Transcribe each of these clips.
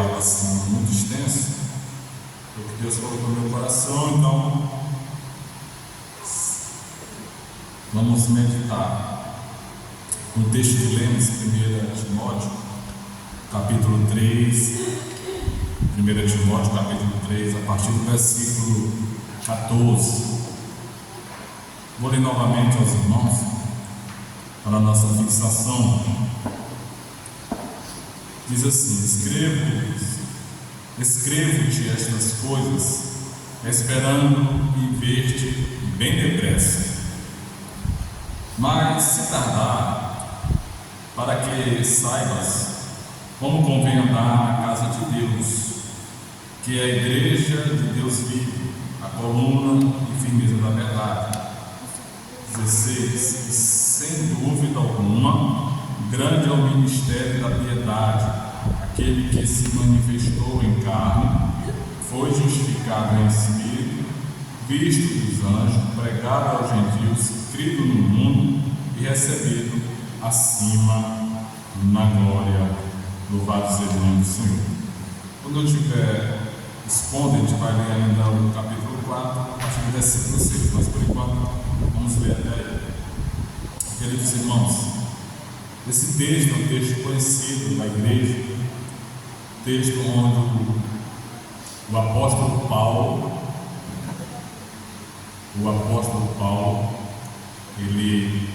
algo assim muito extenso, é o que Deus colocou no meu coração. Então vamos meditar no texto que lemos, 1 Timóteo, capítulo 3, 1 Timóteo, capítulo 3, a partir do versículo 14. Vou ler novamente aos irmãos, para a nossa fixação. Diz assim: escrevo-te estas coisas, esperando e ver-te bem depressa. Mas se tardar, para que saibas como convém andar na casa de Deus, que é a igreja de Deus vive, a coluna e firmeza da verdade. 16. E sem dúvida alguma, grande é o ministério da piedade. Aquele que se manifestou em carne, foi justificado em espírito, visto dos anjos, pregado aos gentios, crido no mundo e recebido acima na glória. Louvado seja o nome do Senhor. Quando eu estiver expondo, a gente vai ler ainda o capítulo 4, a partir do versículo 6, mas por enquanto vamos ler até aí. Queridos irmãos, esse texto é um texto conhecido da igreja, texto onde o apóstolo Paulo, ele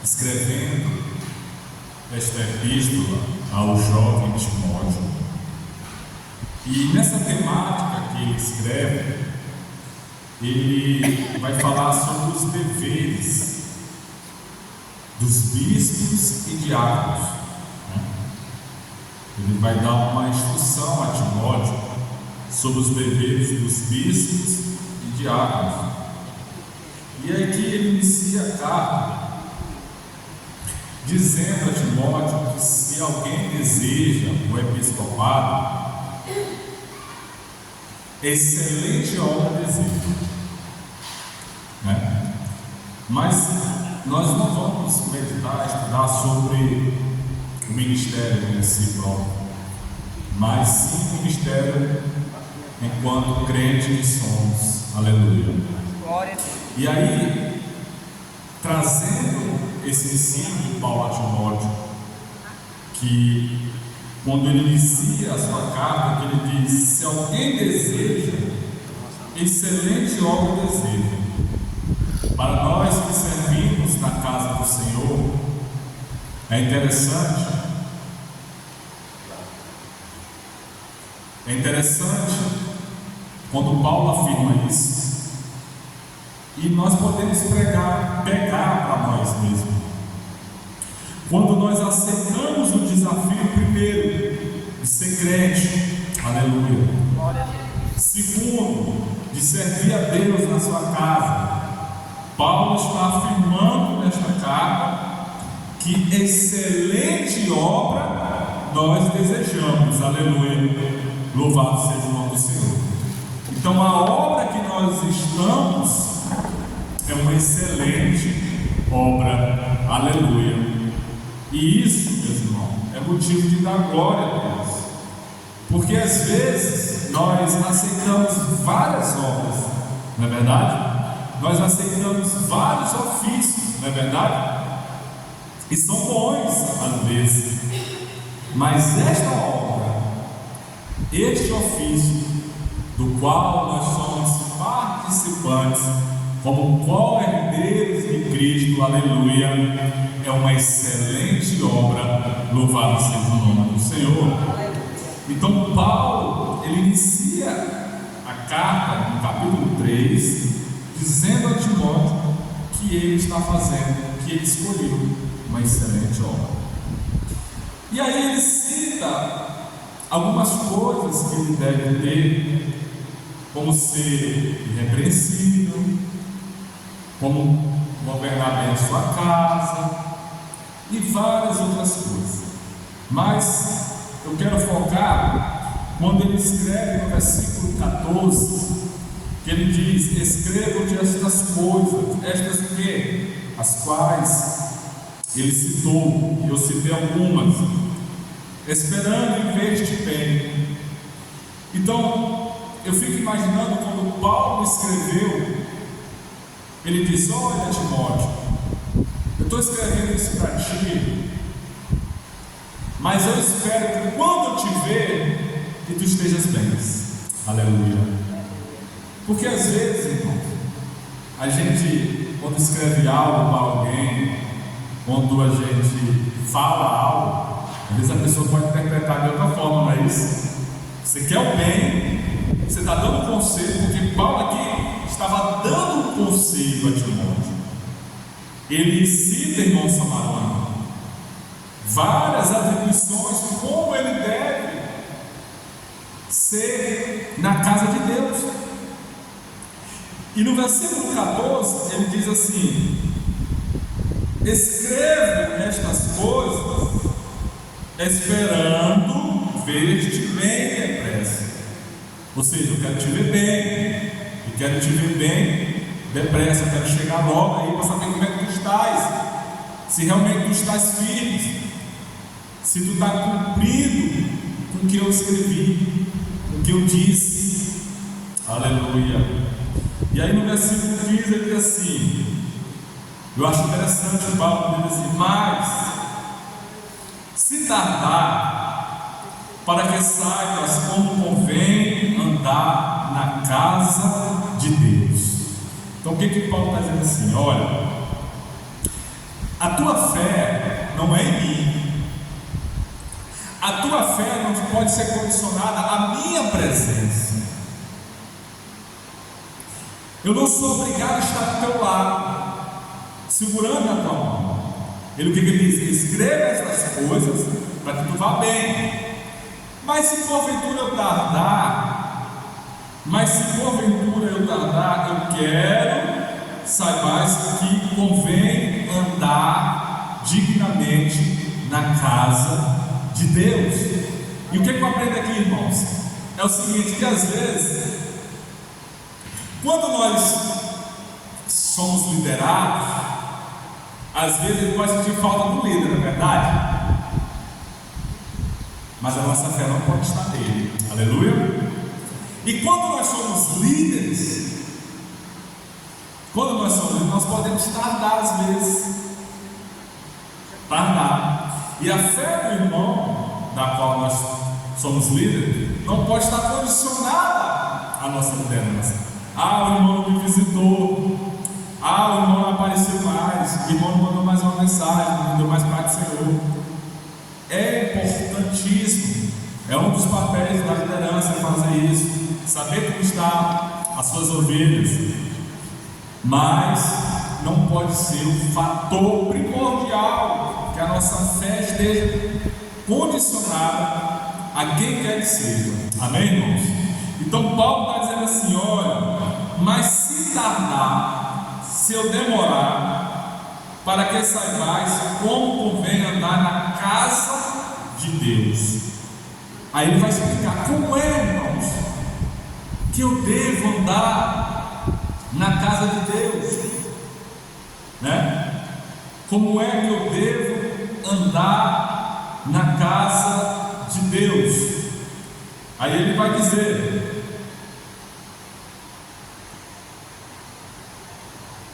escrevendo esta epístola ao jovem Timóteo, e nessa temática que ele escreve, ele vai falar sobre os deveres dos bispos e diáconos. Ele vai dar uma instrução a Timóteo sobre os deveres dos bispos e diáconos. E aqui ele inicia a carta dizendo a Timóteo que se alguém deseja o episcopado, excelente obra deseja, né? Mas nós não vamos meditar, estudar sobre o ministério em si próprio, mas sim o ministério enquanto crentes que somos. Aleluia. Glória. E aí, trazendo esse ensino de Paulo a Timóteo, que quando ele inicia a sua carta, que ele diz: se alguém deseja, excelente obra deseja. Para nós que servimos na casa do Senhor, é interessante quando Paulo afirma isso, e nós podemos pegar para nós mesmos. Quando nós aceitamos o desafio, primeiro, de ser crente, aleluia. Segundo, de servir a Deus na sua casa, Paulo está afirmando nesta carta que excelente obra nós desejamos, aleluia. Louvado seja o nome do Senhor. Então a obra que nós estamos é uma excelente obra, aleluia. E isso, meus irmãos, é motivo de dar glória a Deus, porque às vezes nós aceitamos várias obras, não é verdade? Nós aceitamos vários ofícios, não é verdade? E são bons às vezes, mas esta obra, este ofício, do qual nós somos participantes, como co-herdeiros de Cristo, aleluia, é uma excelente obra. Louvado seja o nome do Senhor. Então Paulo, ele inicia a carta no capítulo 3, dizendo a Timóteo que ele está fazendo, que ele escolheu uma excelente obra. E aí ele cita algumas coisas que ele deve ter, como ser irrepreensível, como governar bem a sua casa e várias outras coisas. Mas eu quero focar quando ele escreve no versículo 14, que ele diz: escrevo-te estas coisas, estas que? As quais ele citou, eu citei algumas, esperando em ver-te Então, eu fico imaginando quando Paulo escreveu, ele disse: olha, Timóteo, eu estou escrevendo isso para ti, mas eu espero que quando eu te ver, que tu estejas bem. Aleluia. Porque às vezes, irmão, a gente, quando escreve algo para alguém, quando a gente fala algo, às vezes a pessoa pode interpretar de outra forma, não é isso? Você quer o bem, você está dando conselho, porque Paulo aqui estava dando um conselho a Timóteo. Ele cita, irmão Samarano, várias atribuições, como ele deve ser na casa de Deus. E no versículo 14 ele diz assim: escrevo estas coisas esperando ver-te bem depressa. Ou seja, eu quero te ver bem, eu quero te ver bem depressa, eu quero chegar logo aí para saber como é que tu estás, se realmente tu estás firme, se tu está cumprindo com o que eu escrevi, com o que eu disse. Aleluia. E aí no versículo 15 ele diz assim, eu acho interessante o Paulo diz assim: mas se tardar, para que saibas como convém andar na casa de Deus. Então o que Paulo está dizendo assim? Olha, a tua fé não é em mim, a tua fé não pode ser condicionada à minha presença. Eu não sou obrigado a estar do teu lado, segurando a tua mão. Ele, o que ele diz? Escreva essas coisas para que tu vá bem. Mas se porventura eu tardar, eu quero saibais que convém andar dignamente na casa de Deus. E o que eu aprendo aqui, irmãos? É o seguinte, que às vezes, quando nós somos liderados, às vezes a gente pode sentir falta do líder, não é verdade? Mas a nossa fé não pode estar nele. Aleluia. E quando nós somos líderes, nós podemos tardar às vezes. Tardar. E a fé do irmão, da qual nós somos líderes, não pode estar condicionada à nossa liderança. Ah, o irmão me visitou. Ah, o irmão não apareceu mais. O irmão não mandou mais uma mensagem, não deu mais paz do Senhor. É importantíssimo. É um dos papéis da liderança fazer isso. Saber como está as suas ovelhas. Mas não pode ser um fator primordial que a nossa fé esteja condicionada a quem quer que seja. Amém, irmãos? Então Paulo está dizendo assim: olha, mas se tardar, se eu demorar, para que saibais como convém andar na casa de Deus. Aí ele vai explicar como é, irmãos, que eu devo andar na casa de Deus, né? Como é que eu devo andar na casa de Deus? Aí ele vai dizer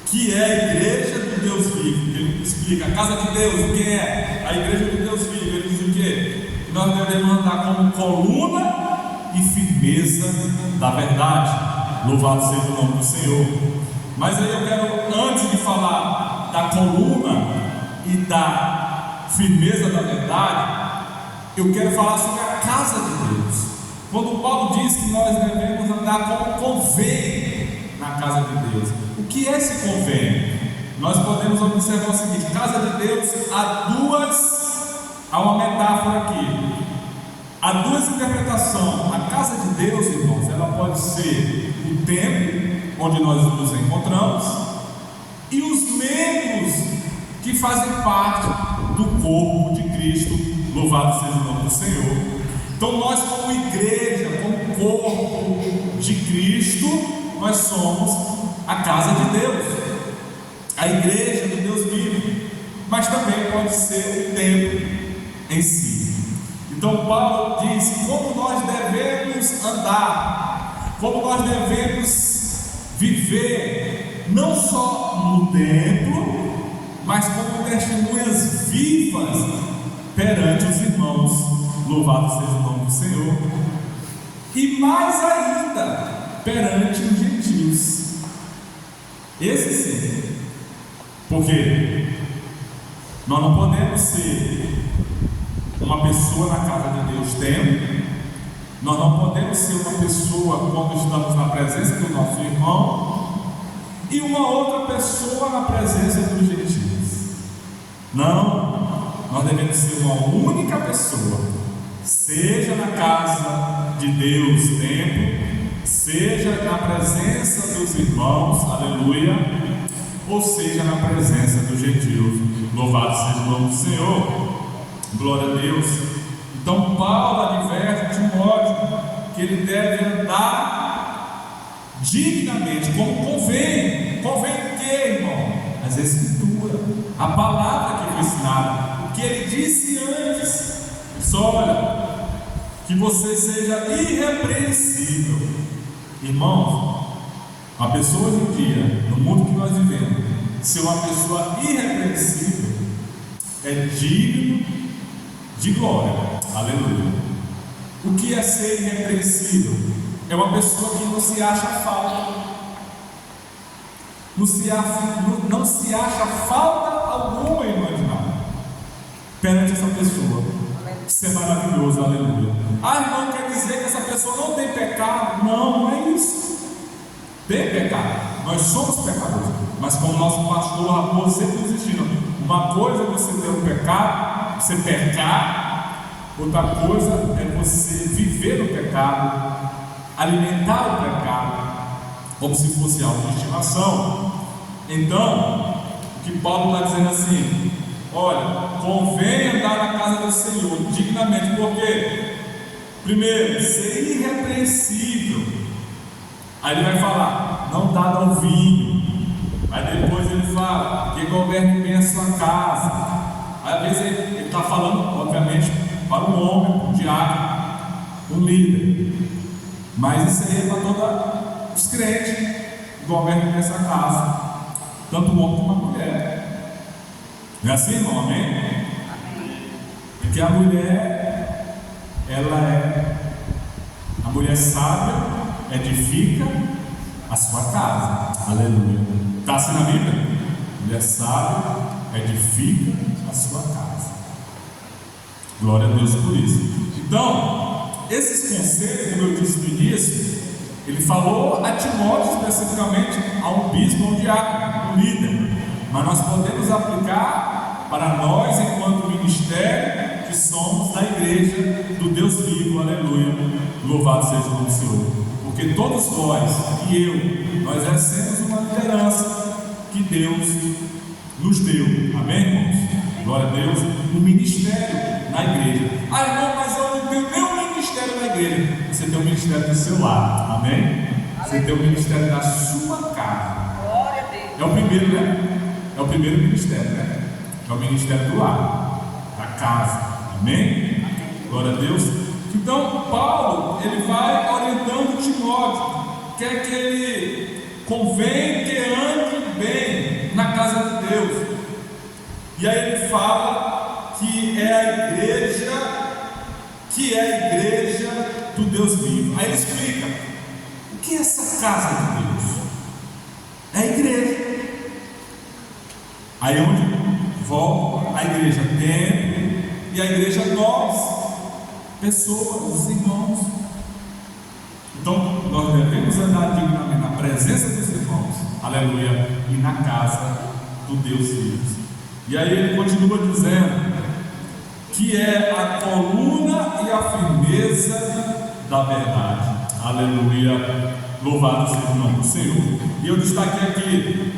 que é a igreja do Deus vivo. Ele explica: a casa de Deus, o que é? A igreja do Deus vivo. Ele diz o quê? Que nós devemos andar como coluna e firmeza da verdade. Louvado seja o nome do Senhor. Mas aí eu quero, antes de falar da coluna e da firmeza da verdade, eu quero falar sobre a casa de Deus. Quando Paulo diz que nós devemos andar como convém na casa de Deus, o que é esse convém? Nós podemos observar o seguinte: casa de Deus, há uma metáfora aqui, há duas interpretações. A casa de Deus, irmãos, ela pode ser o templo onde nós nos encontramos e os membros que fazem parte do corpo de Cristo. Louvado seja o nome do Senhor. Então nós, como igreja, como corpo de Cristo, nós somos a casa de Deus, a igreja do Deus vivo, mas também pode ser o templo em si. Então Paulo diz como nós devemos devemos andar, como nós devemos viver, não só no templo, mas como testemunhas vivas perante os irmãos. Louvado seja o nome do Senhor. E mais ainda, perante os gentios. Esse sim. Porque nós não podemos ser uma pessoa na casa de Deus templo. Nós não podemos ser uma pessoa quando estamos na presença do nosso irmão e uma outra pessoa na presença dos gentios. Não, nós devemos ser uma única pessoa, seja na casa de Deus templo, seja na presença dos irmãos, aleluia, ou seja na presença dos gentios. Louvado seja o nome do Senhor, glória a Deus. Então Paulo adverte Timóteo que ele deve andar dignamente, como convém. Convém o que, irmão? As Escrituras, a palavra que foi ensinada, o que ele disse antes. Só olha, que você seja irrepreensível. Irmãos, a pessoa hoje em dia, no mundo que nós vivemos, ser uma pessoa irrepreensível é digno de glória. Aleluia. O que é ser irrepreensível? É uma pessoa que não se acha falta, não se acha falta alguma, irmã de nada perante essa pessoa. Isso é maravilhoso, aleluia. Irmão, quer dizer que essa pessoa não tem pecado? Não, não é isso. Tem pecado, nós somos pecadores, mas como nosso pastor Raposo sempre nos ensina, uma coisa é você ter um pecado, você pecar, outra coisa é você viver no pecado, alimentar o pecado, como se fosse algo de estimação. Então, o que Paulo está dizendo assim: olha, convém andar na casa do Senhor dignamente, porque, primeiro, ser irrepreensível. Aí ele vai falar, não dado ao vinho. Aí depois ele fala, que governe bem a sua casa. Aí às vezes ele está falando, obviamente, para um homem, um diácono, um líder. Mas isso aí é para todos os crentes que governam nessa casa, tanto o homem como a mulher. Não é assim, irmão? Amém? Porque a mulher, a mulher sábia edifica a sua casa. Aleluia. Está assim na Bíblia? Mulher sábia edifica a sua casa. Glória a Deus por isso. Então, esses conselhos, como eu disse no início, ele falou a Timóteo especificamente, a um bispo, a um diácono, um líder. Mas nós podemos aplicar para nós, enquanto ministério, que somos da igreja do Deus vivo. Aleluia. Louvado seja o nome do Senhor. Porque todos nós, e nós exercemos uma liderança que Deus nos deu. Amém, irmãos? Glória a Deus. Um ministério na igreja. Irmão, mas eu não tenho nenhum ministério na igreja. Você tem um ministério do seu lado. Amém? Você tem um ministério da sua casa. Glória a Deus. É o primeiro, né? É o primeiro ministério, né? É o ministério do lar, da casa. Amém? Glória a Deus. Então, Paulo, ele vai orientando Timóteo, quer que ele convém que ande bem na casa de Deus. E aí ele fala que é a igreja do Deus vivo. Aí ele explica, o que é essa casa de Deus? É a igreja. Aí onde volta a igreja templo e a igreja nós, pessoas, os irmãos. Então nós devemos andar dignamente na presença dos irmãos, aleluia, e na casa do Deus vivo. E aí ele continua dizendo que é a coluna e a firmeza da verdade, aleluia, louvado seja o nome do Senhor. E eu destaquei aqui,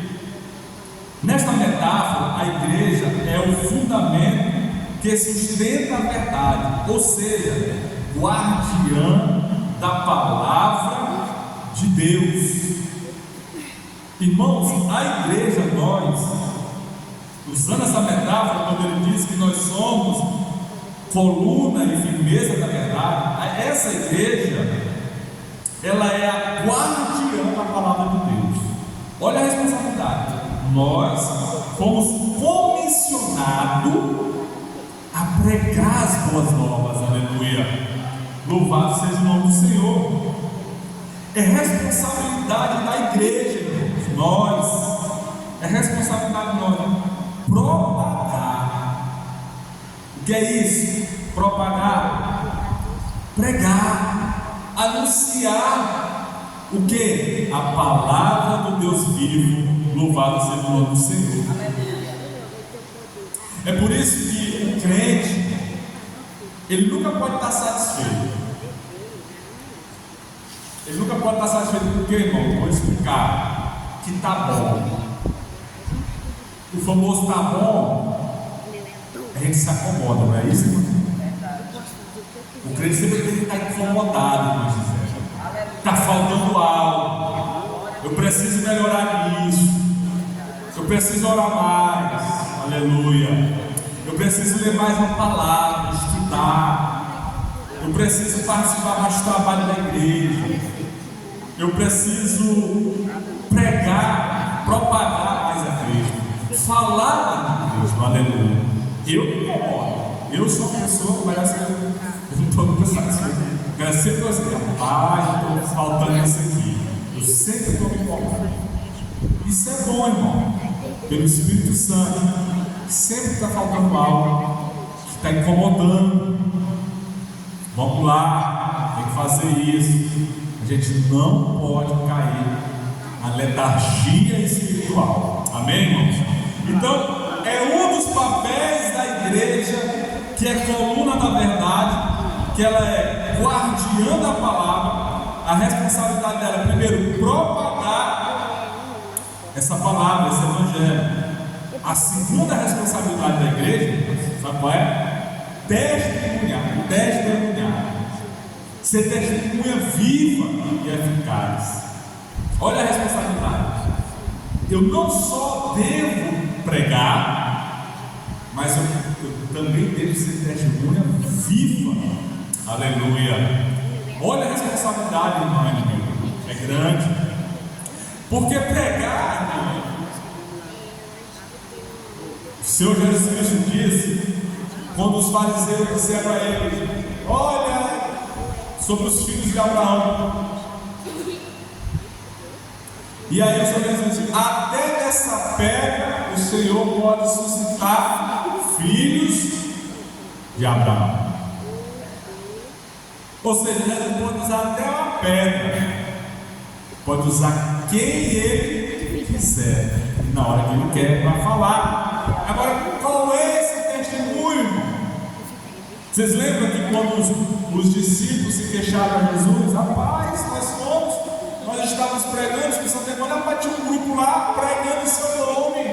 nesta metáfora, a igreja é o fundamento que sustenta a verdade, ou seja, guardiã da palavra de Deus. Irmãos, a igreja, nós, usando essa metáfora, quando ele diz que nós somos coluna e firmeza da verdade, essa igreja ela é a guardiã da palavra de Deus. Olha a responsabilidade. Nós fomos comissionados a pregar as boas novas, aleluia. Louvado seja o nome do Senhor. É responsabilidade da igreja, irmãos. Nós, é responsabilidade de nós propagar. O que é isso? Propagar, pregar, anunciar o que? A palavra do Deus vivo. Louvado seja o nome do Senhor. É por isso que o crente, ele nunca pode estar satisfeito. Ele nunca pode estar satisfeito com o que, irmão? Vou explicar. Que está bom. O famoso está bom, a gente se acomoda, não é isso, irmão? O crente sempre tem que estar incomodado com isso. Está faltando algo. Eu preciso melhorar nisso. Eu preciso orar mais. Aleluia. Eu preciso ler mais uma palavra, estudar. Eu preciso participar mais do trabalho da igreja. Eu preciso pregar, propagar mais a Cristo, falar de Deus. Aleluia. Eu me incomodo. Eu sou uma pessoa que parece que eu não estou nunca satisfeito. Eu sempre estou assim, rapaz, estou faltando isso aqui. Eu sempre estou me incomodando. Isso é bom, irmão. Pelo Espírito Santo, sempre está faltando algo que está incomodando. Vamos lá, tem que fazer isso. A gente não pode cair na letargia espiritual. Amém, irmãos? Então, é um dos papéis da igreja, que é coluna da verdade, que ela é guardiã da palavra. A responsabilidade dela é, primeiro, propagar essa palavra, esse evangelho. A segunda responsabilidade da igreja, sabe qual é? Testemunhar. Ser testemunha viva e eficaz. Olha a responsabilidade. Eu não só devo pregar, mas eu também devo ser testemunha viva. Aleluia. Olha a responsabilidade, irmão, é grande. Porque pregar, irmão, o Senhor Jesus Cristo disse, quando os fariseus disseram a ele: olha sobre os filhos de Abraão. E aí o Senhor Jesus disse: até dessa pedra o Senhor pode suscitar filhos de Abraão. Ou seja, ele pode usar até uma pedra, pode usar quem ele quiser, na hora que ele quer, para falar. Agora, qual é esse testemunho? Vocês lembram que quando os discípulos se queixaram a Jesus: rapaz, nós estávamos pregando, os pessoal tem olha, mas tinha um grupo lá pregando em seu nome.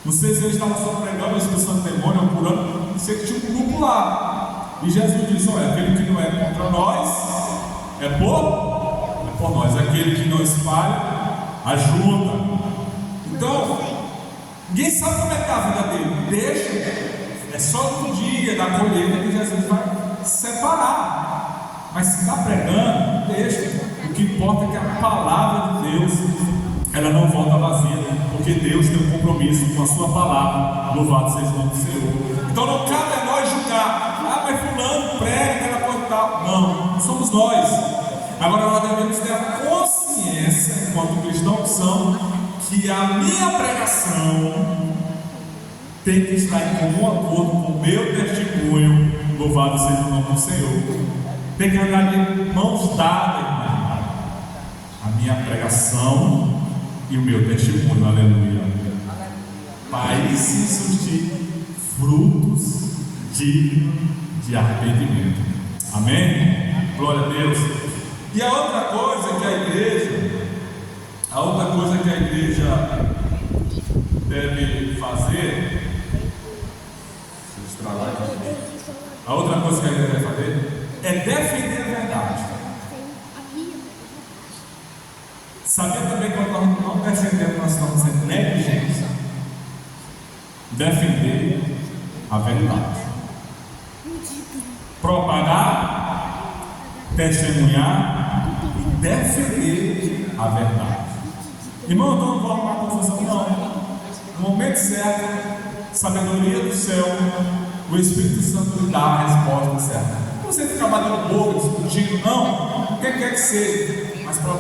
Não sei se eles estavam só pregando, os pessoal tem demônio, curando, não sei que tinha um grupo lá. E Jesus disse: olha, aquele que não é contra nós é por nós, aquele que não espalha, ajuda. Então, ninguém sabe como é que está a vida dele, deixa. É só no dia da colheita que Jesus vai separar. Mas se está pregando, deixa. O que importa é que a palavra de Deus, ela não volta vazia, porque Deus tem um compromisso com a sua palavra. Louvado seja o nome do Senhor. Então não cabe a nós julgar: ah, mas fulano prega, aquela coisa tal. Não somos nós. Agora nós devemos ter a consciência, enquanto cristãos são, que a minha pregação tem que estar em comum acordo com o meu testemunho. Louvado seja o nome do Senhor. Tem que andar de mãos dadas, irmão. A minha pregação e o meu testemunho. Aleluia. Para isso surtir frutos dignos de arrependimento. Amém? Glória a Deus. E a outra coisa que a igreja deve fazer, a outra coisa que a igreja deve fazer é defender a verdade. Sabia também que quando nós não defendemos, nós estamos sendo negligentes. Defender a verdade. Propagar testemunhar e defender a verdade. Irmão, então não vou arrumar confusão, não. No momento certo, sabedoria do céu, o Espírito Santo lhe dá a resposta certa. Não você ficar batendo boca, discutindo, não, o que quer que seja, mas para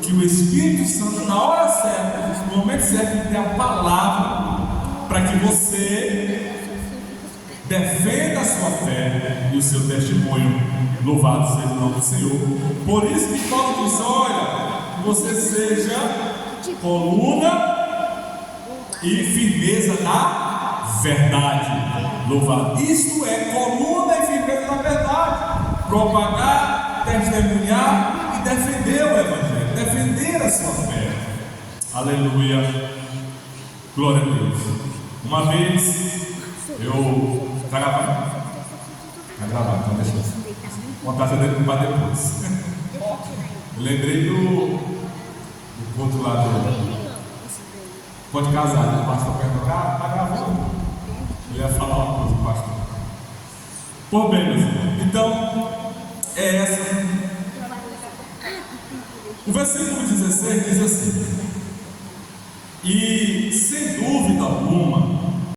que o Espírito Santo, na hora certa, no momento certo, lhe dê a palavra para que você defenda a sua fé e o seu testemunho. Louvado seja o nome do Senhor. Por isso que Paulo diz: olha, que você seja coluna e firmeza da verdade. Louvado. Isto é coluna e firmeza da verdade. Propagar, testemunhar e defender o Evangelho, defender a sua fé. Aleluia. Glória a Deus. Uma vez eu vai gravar, então deixa eu contar para depois. Eu lembrei do outro lado. Pode casar, né? O pastor perguntou, está gravando? Eu ia falar uma coisa, pastor. Por bem, meus irmãos. Então, é essa. O versículo 16 diz assim: e sem dúvida alguma,